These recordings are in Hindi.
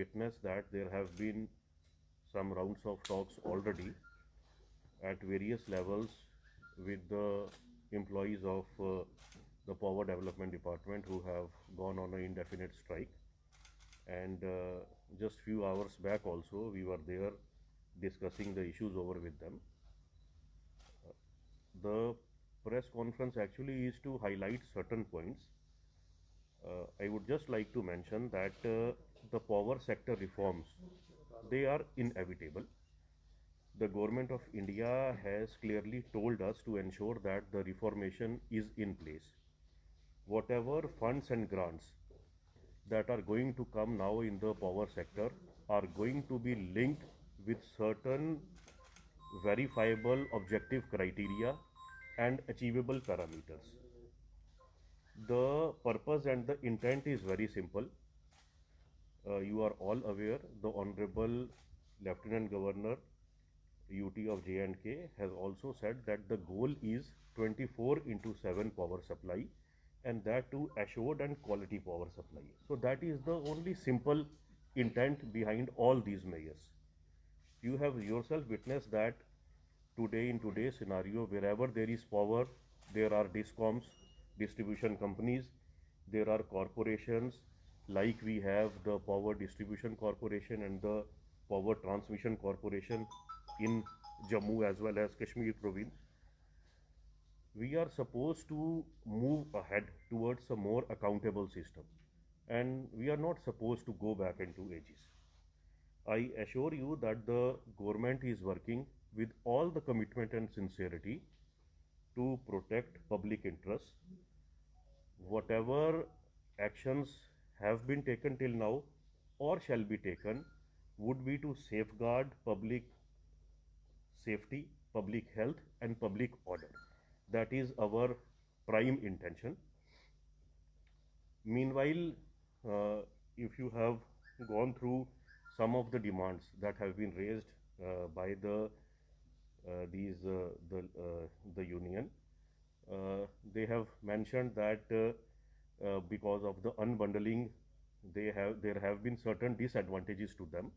witnessed that there have been some rounds of talks already at various levels with the employees of the Power Development Department who have gone on an indefinite strike. And just few hours back also we were there discussing the issues over with them. The press conference actually is to highlight certain points. I would just like to mention that the power sector reforms, they are inevitable. The government of India has clearly told us to ensure that the reformation is in place. Whatever funds and grants that are going to come now in the power sector are going to be linked with certain verifiable objective criteria and achievable parameters. The purpose and the intent is very simple. You are all aware the Honorable Lieutenant Governor UT of J&K has also said that the goal is 24 into 7 power supply, and that too assured and quality power supply. So that is the only simple intent behind all these measures. You have yourself witnessed that today, in today's scenario, wherever there is power, there are discoms, distribution companies, there are corporations, like we have the Power Distribution Corporation and the Power Transmission Corporation in Jammu as well as Kashmir province. We are supposed to move ahead towards a more accountable system, and we are not supposed to go back into ages. I assure you that the government is working with all the commitment and sincerity to protect public interests. Whatever actions have been taken till now or shall be taken would be to safeguard public safety, public health, and public order. That is our prime intention. Meanwhile, if you have gone through some of the demands that have been raised by the union, they have mentioned that because of the unbundling, there have been certain disadvantages to them.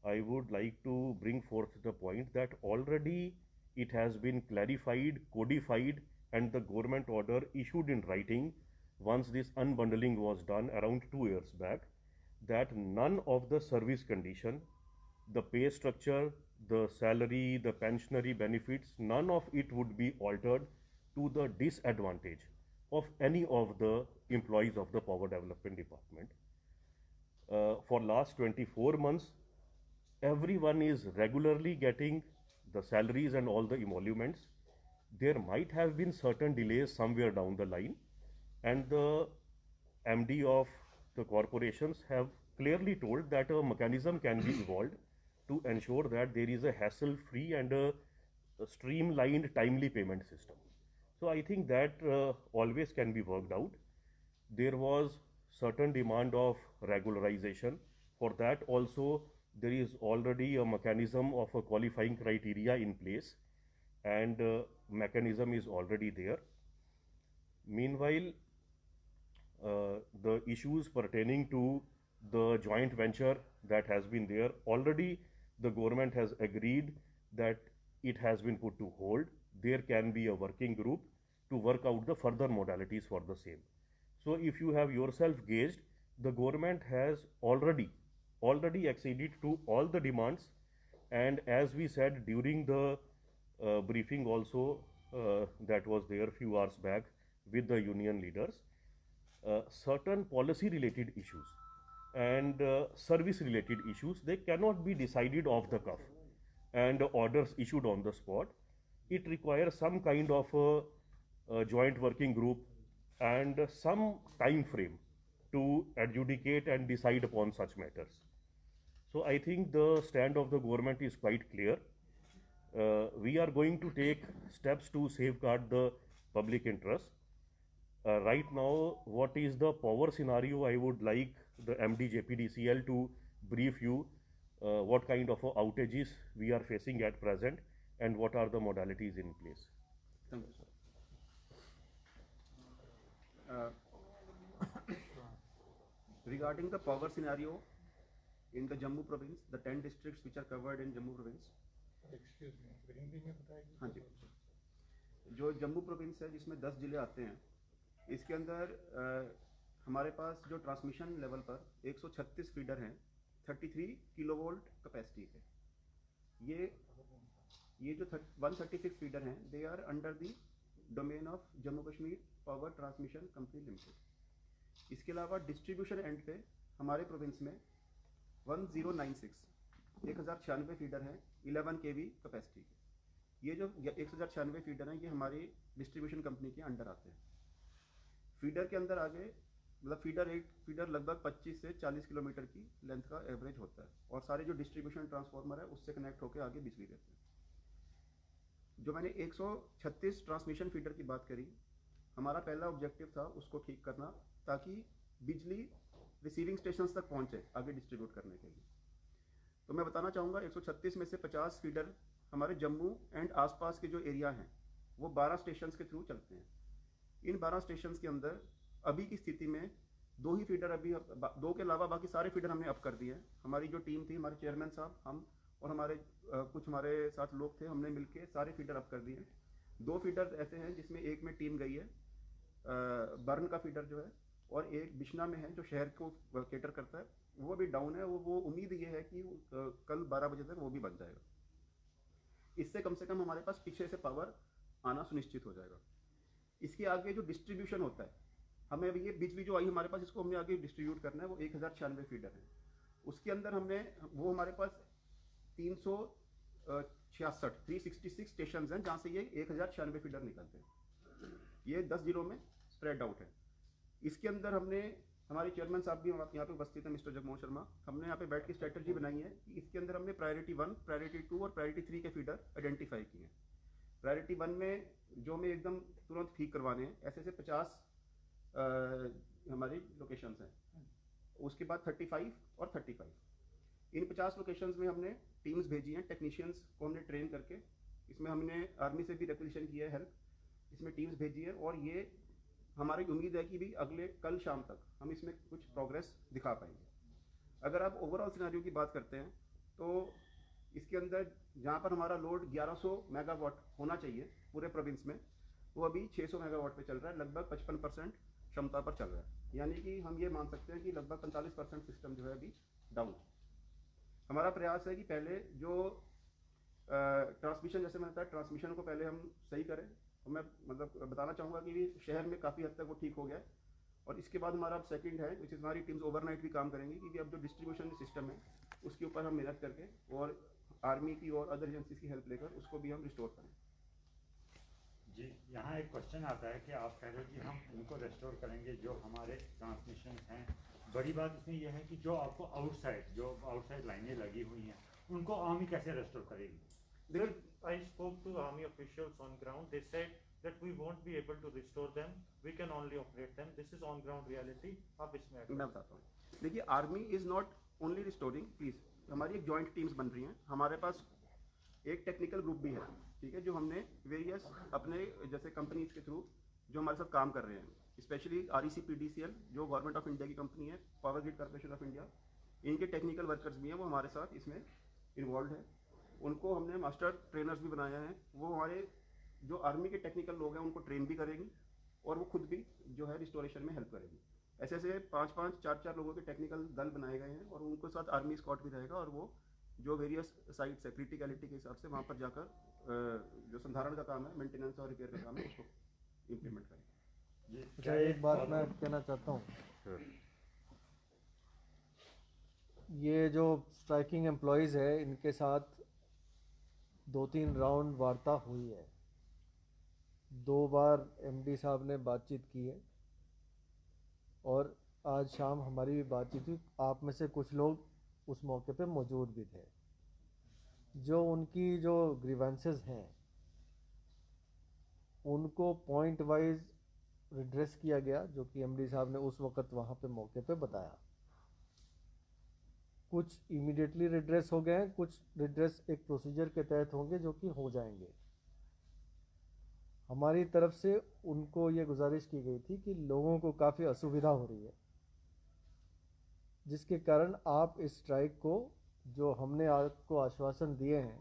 I would like to bring forth the point that already it has been clarified, codified, and the government order issued in writing once this unbundling was done around 2 years back, that none of the service condition, the pay structure, the salary, the pensionary benefits, none of it would be altered to the disadvantage of any of the employees of the Power Development Department. For last 24 months, everyone is regularly getting the salaries and all the emoluments. There might have been certain delays somewhere down the line, and the MD of the corporations have clearly told that a mechanism can be evolved to ensure that there is a hassle-free and a streamlined, timely payment system. So I think that always can be worked out. There was certain demand of regularization. For that also, there is already a mechanism of a qualifying criteria in place, and mechanism is already there. Meanwhile, the issues pertaining to the joint venture that has been there, already the government has agreed that it has been put to hold. There can be a working group to work out the further modalities for the same. So if you have yourself gauged, the government has already acceded to all the demands, and as we said during the briefing also that was there few hours back with the union leaders, certain policy related issues and service related issues, they cannot be decided off the cuff and orders issued on the spot. It requires some kind of a joint working group and some time frame to adjudicate and decide upon such matters. So I think the stand of the government is quite clear. We are going to take steps to safeguard the public interest. Right now, what is the power scenario? I would like the MD JPDCL to brief you what kind of outages we are facing at present and what are the modalities in place. Thank you, sir. Regarding the power scenario, in the Jammu province, the 10 districts which are covered in Jammu province. Excuse me, Hindi में बताइए। हाँ जी, जो जम्मू प्रोविंस है जिसमें 10 जिले आते हैं, इसके अंदर हमारे पास जो ट्रांसमिशन लेवल पर 136 फीडर हैं 33 किलोवोल्ट कैपेसिटी के। ये जो 136 फीडर हैं, they are under the domain of Jammu Kashmir power transmission company limited. इसके अलावा डिस्ट्रीब्यूशन एंड पे हमारे प्रोविंस में 1096 फीडर हैं 11 kV कैपेसिटी के। ये जो 1096 फीडर हैं, ये हमारी डिस्ट्रीब्यूशन कंपनी के अंडर आते हैं। फीडर के अंदर आगे मतलब फीडर लगभग 25 से 40 किलोमीटर की लेंथ का एवरेज होता है, और सारे जो डिस्ट्रीब्यूशन ट्रांसफार्मर है उससे कनेक्ट होकर आगे बिजली देते हैं। जो मैंने 136 ट्रांसमिशन फीडर की बात करी, हमारा पहला ऑब्जेक्टिव था उसको ठीक करना, ताकि बिजली रिसीविंग स्टेशंस तक पहुंचे आगे डिस्ट्रीब्यूट करने के लिए। तो मैं बताना चाहूँगा 136 में से 50 फीडर हमारे जम्मू एंड आसपास के जो एरिया हैं वो 12 स्टेशंस के थ्रू चलते हैं। इन 12 स्टेशंस के अंदर अभी की स्थिति में 2 ही फीडर, अभी 2 के अलावा बाकी सारे फीडर हमने अप कर दिए हैं। हमारी जो टीम थी, हमारे चेयरमैन साहब, हम और हमारे कुछ हमारे साथ लोग थे, हमने मिलके सारे फीडर अप कर दिए। 2 फीडर ऐसे हैं जिसमें एक में टीम गई है, बर्न का फीडर जो है, और एक बिश्ना में है जो शहर को केटर करता है, वो अभी डाउन है। वो उम्मीद ये है कि कल 12 बजे तक वो भी बन जाएगा। इससे कम से कम हमारे पास पीछे से पावर आना सुनिश्चित हो जाएगा। इसके आगे जो डिस्ट्रीब्यूशन होता है, हमें अभी ये बिजली जो आई हमारे पास, इसको हमने आगे डिस्ट्रीब्यूट करना है, वो 1096 फीडर है। उसके अंदर हमने वो हमारे पास 366 स्टेशन हैं जहाँ से ये 1096 फीडर निकलते हैं। ये 10 जिलों में स्प्रेड आउट है। इसके अंदर हमने, हमारे चेयरमैन साहब भी यहाँ पे उपस्थित हैं, मिस्टर जगमोहन शर्मा, हमने यहाँ पे बैठ के स्ट्रेटजी बनाई है कि इसके अंदर हमने प्रायोरिटी 1, प्रायोरिटी 2 और प्रायोरिटी 3 के फीडर आइडेंटिफाई किए हैं। प्रायोरिटी 1 में जो हमें एकदम तुरंत ठीक करवाने हैं, ऐसे 50 हमारी लोकेशंस हैं। उसके बाद 35 और 35, इन 50 लोकेशंस में हमने टीम्स भेजी हैं, टेक्नीशियंस को हमने ट्रेन करके, इसमें हमने आर्मी से भी रिक्वेजिशन की है हेल्प, इसमें टीम्स भेजी है। और ये हमारी उम्मीद है कि भी कल शाम तक हम इसमें कुछ प्रोग्रेस दिखा पाएंगे। अगर आप ओवरऑल सिनेरियो की बात करते हैं तो इसके अंदर जहाँ पर हमारा लोड 1100 मेगावाट होना चाहिए पूरे प्रोविंस में, वो अभी 600 मेगावाट पे चल रहा है, लगभग 55% क्षमता पर चल रहा है। यानी कि हम ये मान सकते हैं कि लगभग 45% सिस्टम जो है अभी डाउन। हमारा प्रयास है कि पहले जो ट्रांसमिशन, जैसे मैंने बताया, ट्रांसमिशन को पहले हम सही करें। और मैं मतलब बताना चाहूँगा कि शहर में काफ़ी हद तक वो ठीक हो गया है। और इसके बाद हमारा अब सेकंड है, विच इज़ हमारी टीम्स ओवरनाइट भी काम करेंगी, क्योंकि अब जो डिस्ट्रीब्यूशन सिस्टम है उसके ऊपर हम मेहनत करके और आर्मी की और अदर एजेंसीज की हेल्प लेकर उसको भी हम रिस्टोर करें। जी, यहाँ एक क्वेश्चन आता है कि आप कह रहे हो कि हम उनको रेस्टोर करेंगे जो हमारे ट्रांसमिशन हैं। बड़ी बात इसमें यह है कि जो आपको आउटसाइड लाइनें लगी हुई हैं, उनको आर्मी कैसे रेस्टोर करेगी? Sir, I spoke to army officials on ground. They said that we won't be able to restore them. We can only operate them. This is on ground reality. आप इसमें मैं बताता हूँ। देखिए, army is not only restoring, please. हमारी एक जॉइंट टीम्स बन रही हैं। हमारे पास एक टेक्निकल ग्रुप भी है, ठीक है, जो हमने वेरियस अपने जैसे कंपनीज के थ्रू जो हमारे साथ काम कर रहे हैं, स्पेशली RECPDCL जो गवर्नमेंट ऑफ इंडिया की कंपनी है, power grid corporation of India, इनके टेक्निकल वर्कर्स भी हैं, वो हमारे साथ इसमें इन्वॉल्व है। उनको हमने मास्टर ट्रेनर्स भी बनाया है। वो हमारे जो आर्मी के टेक्निकल लोग हैं उनको ट्रेन भी करेंगी, और वो खुद भी जो है रिस्टोरेशन में हेल्प करेगी। ऐसे 5-5, 4-4 लोगों के टेक्निकल दल बनाए गए हैं, और उनके साथ आर्मी स्क्वाड भी रहेगा, और वो जो वेरियस साइट्स है क्रिटिकलिटी के हिसाब से वहाँ पर जाकर जो संधारण का काम है, मेंटेनेंस और रिपेयर का काम है, उसको इम्प्लीमेंट करेंगे। अच्छा, एक बात मैं कहना चाहता हूँ। ये जो स्ट्राइकिंग एम्प्लॉयज़ है, इनके साथ 2-3 राउंड वार्ता हुई है, 2 बार MD साहब ने बातचीत की है, और आज शाम हमारी भी बातचीत हुई। आप में से कुछ लोग उस मौके पे मौजूद भी थे। जो उनकी जो ग्रीवेंसेस हैं उनको पॉइंट वाइज रिड्रेस किया गया, जो कि MD साहब ने उस वक़्त वहाँ पे मौके पे बताया। कुछ इमीडिएटली रिड्रेस हो गए हैं, कुछ रिड्रेस एक प्रोसीजर के तहत होंगे जो कि हो जाएंगे। हमारी तरफ से उनको ये गुजारिश की गई थी कि लोगों को काफ़ी असुविधा हो रही है, जिसके कारण आप इस स्ट्राइक को, जो हमने आपको आश्वासन दिए हैं,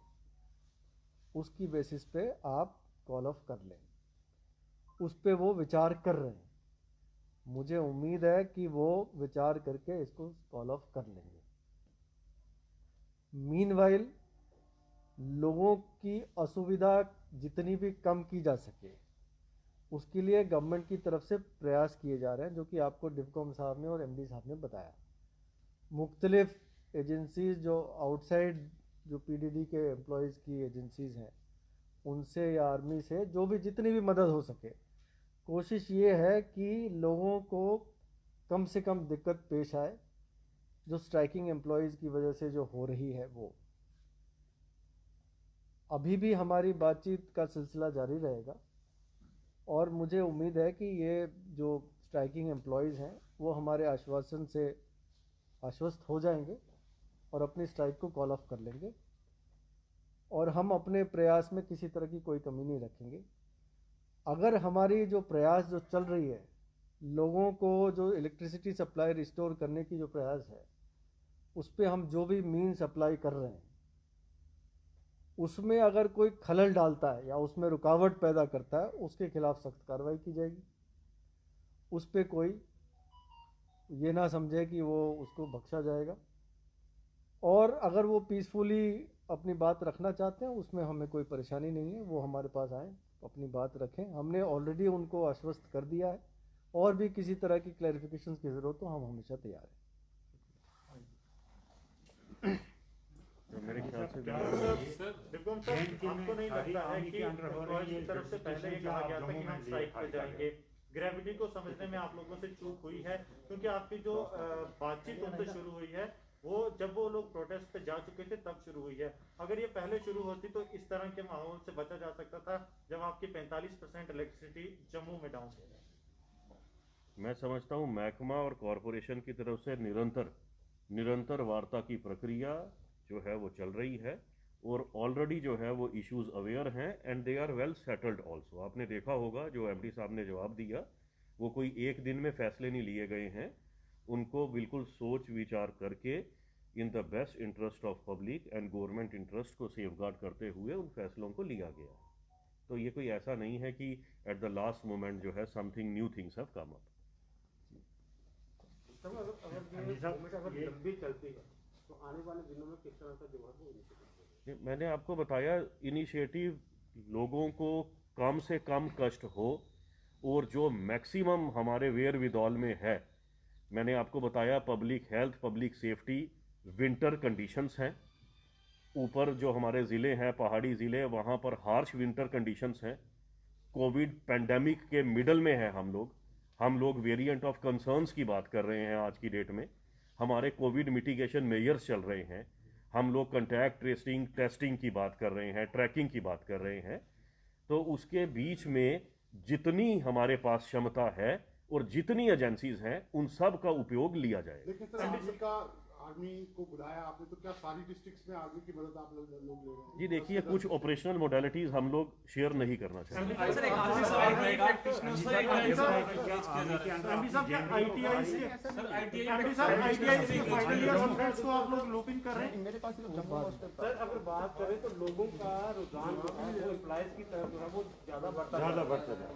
उसकी बेसिस पे आप कॉल ऑफ कर लें। उस पे वो विचार कर रहे हैं। मुझे उम्मीद है कि वो विचार करके इसको कॉल ऑफ कर लेंगे। मीनवाइल लोगों की असुविधा जितनी भी कम की जा सके उसके लिए गवर्नमेंट की तरफ से प्रयास किए जा रहे हैं, जो कि आपको डिवकॉम साहब ने और एमडी साहब ने बताया। मुख्तलिफ एजेंसीज जो आउटसाइड जो पीडीडी के एम्प्लॉयज़ की एजेंसीज हैं उनसे या आर्मी से जो भी जितनी भी मदद हो सके, कोशिश ये है कि लोगों को कम से कम दिक्कत पेश आए जो स्ट्राइकिंग एम्प्लॉयज़ की वजह से जो हो रही है। वो अभी भी हमारी बातचीत का सिलसिला जारी रहेगा और मुझे उम्मीद है कि ये जो स्ट्राइकिंग एम्प्लॉयज़ हैं वो हमारे आश्वासन से आश्वस्त हो जाएंगे और अपनी स्ट्राइक को कॉल ऑफ कर लेंगे और हम अपने प्रयास में किसी तरह की कोई कमी नहीं रखेंगे। अगर हमारी जो प्रयास जो चल रही है, लोगों को जो इलेक्ट्रिसिटी सप्लाई रिस्टोर करने की जो प्रयास है, उस पर हम जो भी मीन्स अप्लाई कर रहे हैं उसमें अगर कोई खलल डालता है या उसमें रुकावट पैदा करता है उसके खिलाफ सख्त कार्रवाई की जाएगी। उस पर कोई ये ना समझे कि वो उसको बख्शा जाएगा। और अगर वो पीसफुली अपनी बात रखना चाहते हैं उसमें हमें कोई परेशानी नहीं है, वो हमारे पास आए अपनी बात रखें। हमने ऑलरेडी उनको आश्वस्त कर दिया है और भी किसी तरह की क्लैरिफिकेशन की ज़रूरत हो हम हमेशा तैयार हैं। तो मेरे ख्याल से डिवकॉम सर, आपको नहीं लगता है कि एम्प्लॉयज की तरफ से पहले ये कहा गया था कि हम स्ट्राइक पे जाएंगे? ग्रेविटी को समझने में आप लोगों से चूक हुई है, क्योंकि आपकी जो बातचीत उनसे शुरू हुई है वो जब वो लोग प्रोटेस्ट पे जा चुके थे तब शुरू हुई है। अगर ये पहले शुरू होती तो इस तरह के माहौल से बचा जा सकता था जब आपकी 45% इलेक्ट्रिसिटी जम्मू में डाउन है। मैं समझता हूँ महकमा और कॉरपोरेशन की तरफ से निरंतर वार्ता की प्रक्रिया जो है वो चल रही है और ऑलरेडी जो है वो इश्यूज अवेयर हैं and they are well settled also. आपने देखा होगा जो एमडी साहब ने जवाब दिया वो कोई एक दिन में फैसले नहीं लिए गए हैं, उनको बिल्कुल सोच विचार करके in the best interest of public and government interest को सेफगार्ड करते हुए उन फैसलों को लिया गया। तो ये कोई ऐसा नहीं है कि एट द लास्ट मोमेंट जो है something new things have come up. अगर लंबी चलती है तो आने वाले दिनों में किस तरह का जवाब? मैंने आपको बताया इनिशिएटिव लोगों को कम से कम कष्ट हो और जो मैक्सिमम हमारे वेयर विदौल में है। मैंने आपको बताया public health, public safety, winter conditions हैं। ऊपर जो हमारे ज़िले हैं पहाड़ी ज़िले, वहाँ पर हार्श विंटर कंडीशंस हैं। कोविड पेंडेमिक के मिडल में है हम लोग वेरिएंट ऑफ कंसर्न्स की बात कर रहे हैं आज की डेट में। हमारे कोविड मिटिगेशन मेजर्स चल रहे हैं, हम लोग कंटैक्ट ट्रेसिंग टेस्टिंग की बात कर रहे हैं, ट्रैकिंग की बात कर रहे हैं। तो उसके बीच में जितनी हमारे पास क्षमता है और जितनी एजेंसीज हैं उन सब का उपयोग लिया जाए। लेकिन सर आर्मी को बुलाया आपने, तो क्या सारी डिस्ट्रिक्ट्स में आर्मी की मदद आप लोग ले रहे हैं? जी देखिए, कुछ ऑपरेशनल मोडेलिटीज हम लोग शेयर नहीं करना चाहते। मेरे पास सर अगर बात करें तो लोगों का रुझान जो है वो एम्प्लॉयज की तरफ जो है वो ज़्यादा बढ़ता बढ़ता जाए।